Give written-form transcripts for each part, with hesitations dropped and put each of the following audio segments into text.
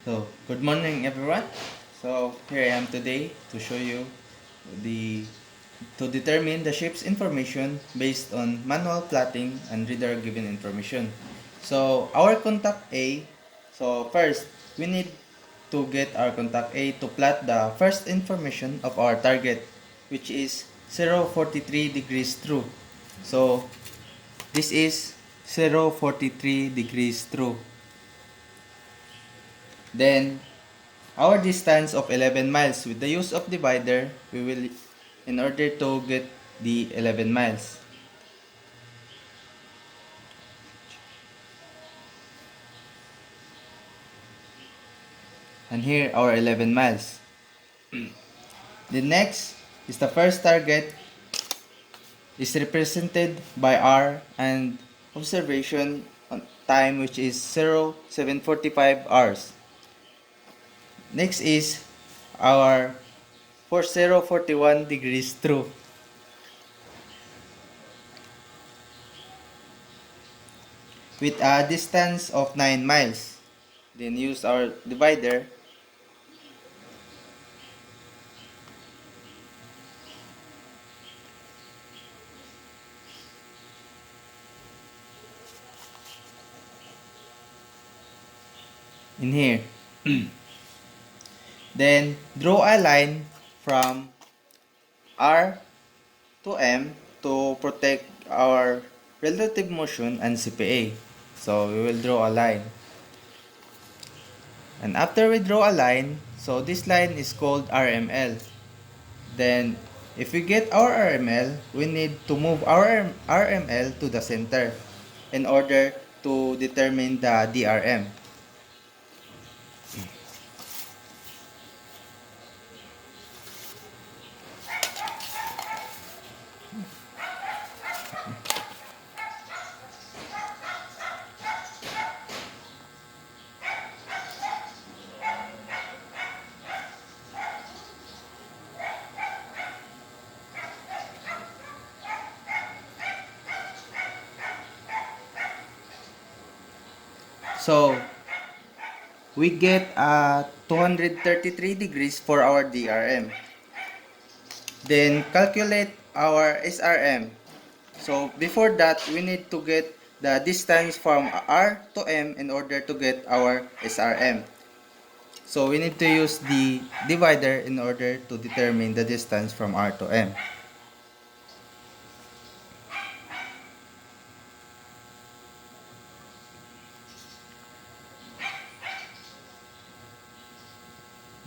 So, good morning everyone. So, here I am today to show you the to determine the ship's information based on manual plotting and reader given information. So, our contact A, so first we need to get our contact A to plot the first information of our target, which is 043 degrees true. So, this is 043 degrees true. Then our distance of 11 miles. With the use of divider, we will, in order to get the 11 miles. And here our 11 miles. The next is the first target is represented by R and observation time, which is 0745 hours. Next is our 4041 degrees true with a distance of 9 miles. Then use our divider. In here. Then draw a line from R to M to protect our relative motion and CPA. So we will draw a line. And after we draw a line, so this line is called RML. Then if we get our RML, we need to move our RML to the center in order to determine the DRM. So we get 233 degrees for our DRM. Then calculate our SRM. So before that, we need to get the distance from R to M in order to get our SRM. So we need to use the divider in order to determine the distance from R to M.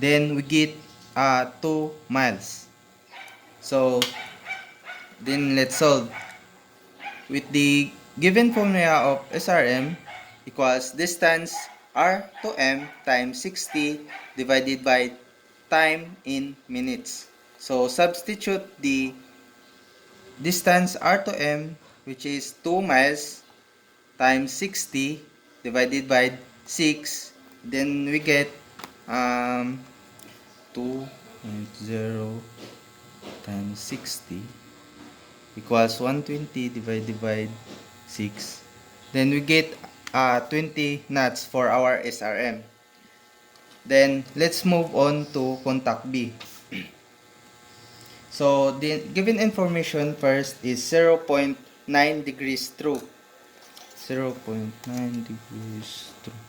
Then we get 2 miles. So then let's solve. With the given formula of SRM equals distance R to M times 60 divided by time in minutes. So substitute the distance R to M, which is 2 miles times 60 divided by 6. Then we get 2.0 times 60 equals 120 divided by 6. Then we get 20 knots for our SRM. Then let's move on to contact B. So the given information first is 0.9 degrees true. 0.9 degrees true.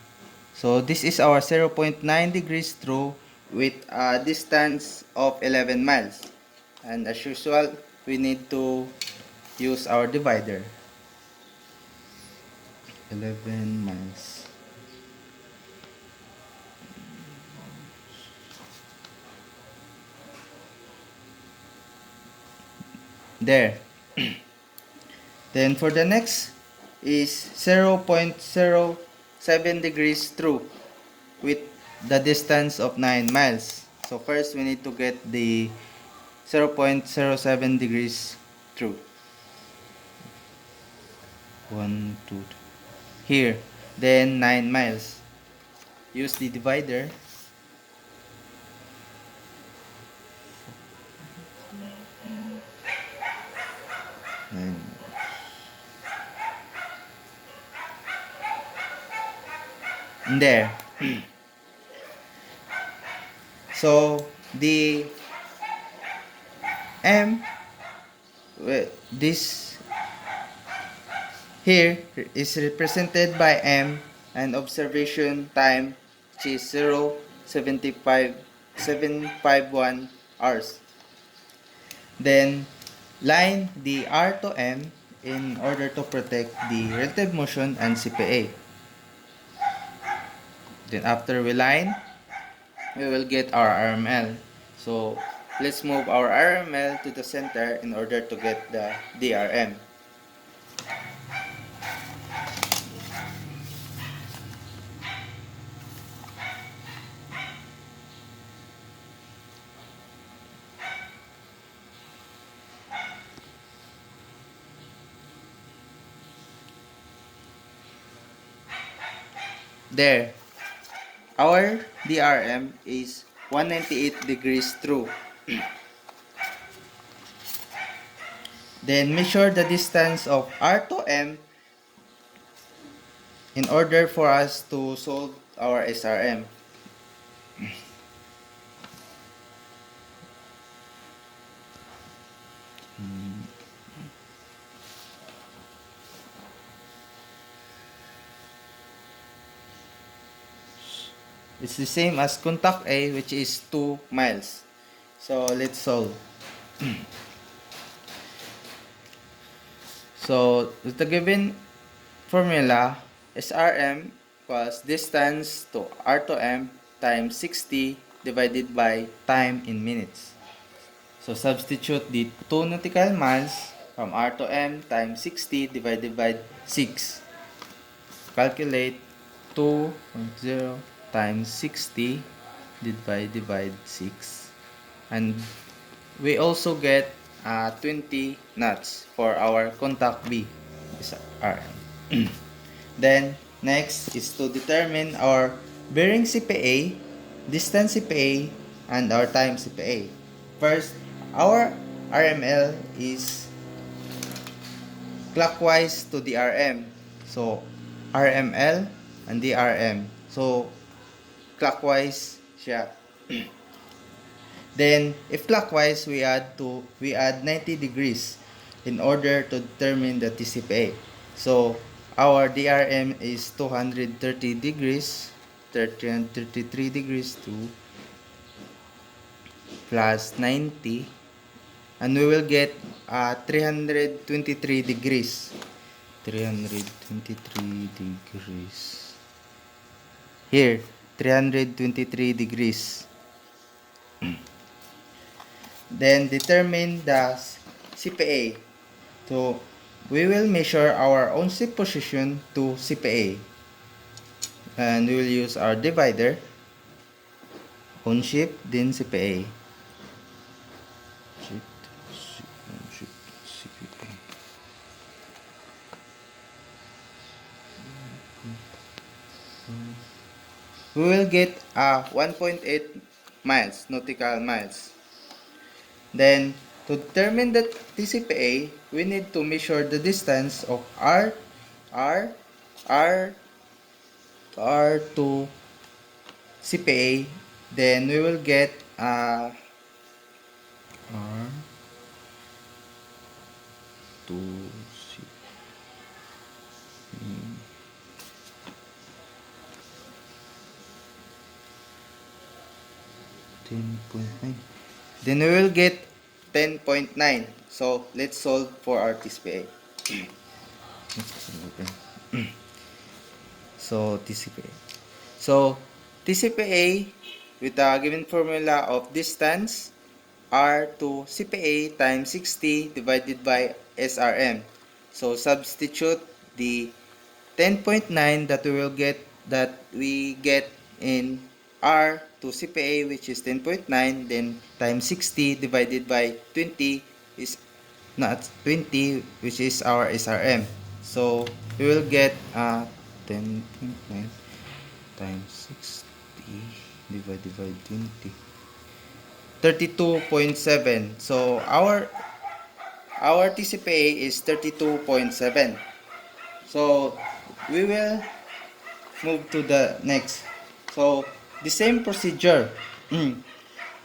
So this is our 0.9 degrees true with a distance of 11 miles. And as usual, we need to use our divider. 11 miles. There. Then for the next is 0.07 degrees true with the distance of 9 miles. So first we need to get the 0.07 degrees true. 1, 2, 3. Here. Then 9 miles. Use the divider. And there. So the M, this here is represented by M and observation time, which is 0.751 hours. Then line the R to M in order to protect the relative motion and CPA. Then after we line, we will get our RML. So let's move our RML to the center in order to get the DRM. There, our DRM is 198 degrees true. Then measure the distance of R to M in order for us to solve our SRM. It's the same as contact A, which is 2 miles. So let's solve. So with the given formula, SRM equals distance to R to M times 60 divided by time in minutes. So substitute the 2 nautical miles from R to M times 60 divided by 6. Calculate 2.0 times 60 divided by 6. And we also get 20 knots for our contact B. Is R. Then next is to determine our bearing CPA, distance CPA, and our time CPA. First, our RML is clockwise to the RM. So RML and DRM. So clockwise siya. Then if clockwise, we add 90 degrees in order to determine the TCPA. So our DRM is 230 degrees, 333 degrees to plus 90, and we will get 323 degrees. 323 degrees. Here, 323 degrees. Then determine the CPA. So we will measure our own ship position to CPA. And we will use our divider. On ship, then CPA. CPA. We will get 1.8 miles, nautical miles. Then, to determine the TCPA, we need to measure the distance of R to CPA. Then we will get R to CPA. 10.9. Then we will get 10.9. So let's solve for our TCPA. So TCPA. So TCPA with the given formula of distance R to CPA times 60 divided by SRM. So substitute the 10.9 that we get in R to CPA, which is 10.9, then times 60 divided by 20 is not 20, which is our SRM. So we will get 10.9 times 60 divided by 20, 32.7. So our TCPA is 32.7. So we will move to the next. So the same procedure.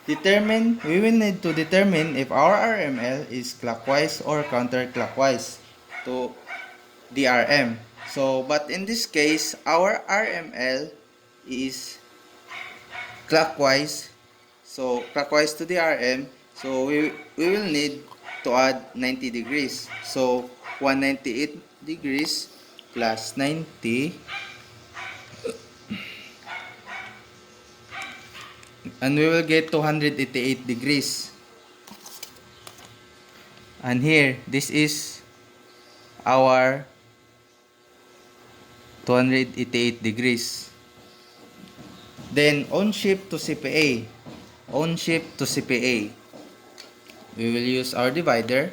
we will need to determine if our RML is clockwise or counterclockwise to DRM. So, but in this case, our RML is clockwise. So, clockwise to DRM. So, we will need to add 90 degrees. So, 198 degrees plus 90, and we will get 288 degrees. And here, this is our 288 degrees. Then, on shift to CPA. On shift to CPA. We will use our divider.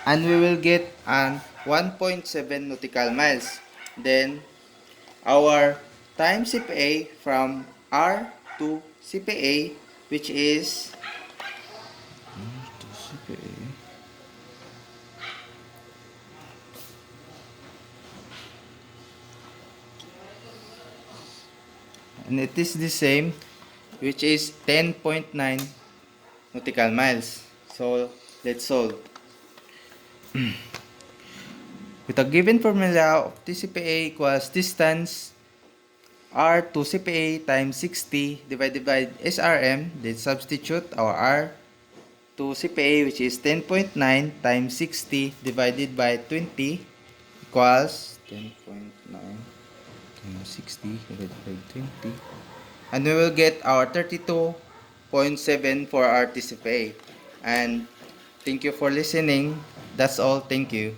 And we will get an 1.7 nautical miles. Then, our time CPA from R to CPA, which is to CPA. And it is the same, which is 10.9 nautical miles. So, let's solve. With a given formula of TCPA equals distance R to CPA times 60 divided by SRM, let's substitute our R to CPA, which is 10.9 times 60 divided by 20 equals 10.9 times 60 divided by 20, and we will get our 32.7 for our TCPA. And thank you for listening. That's all. Thank you.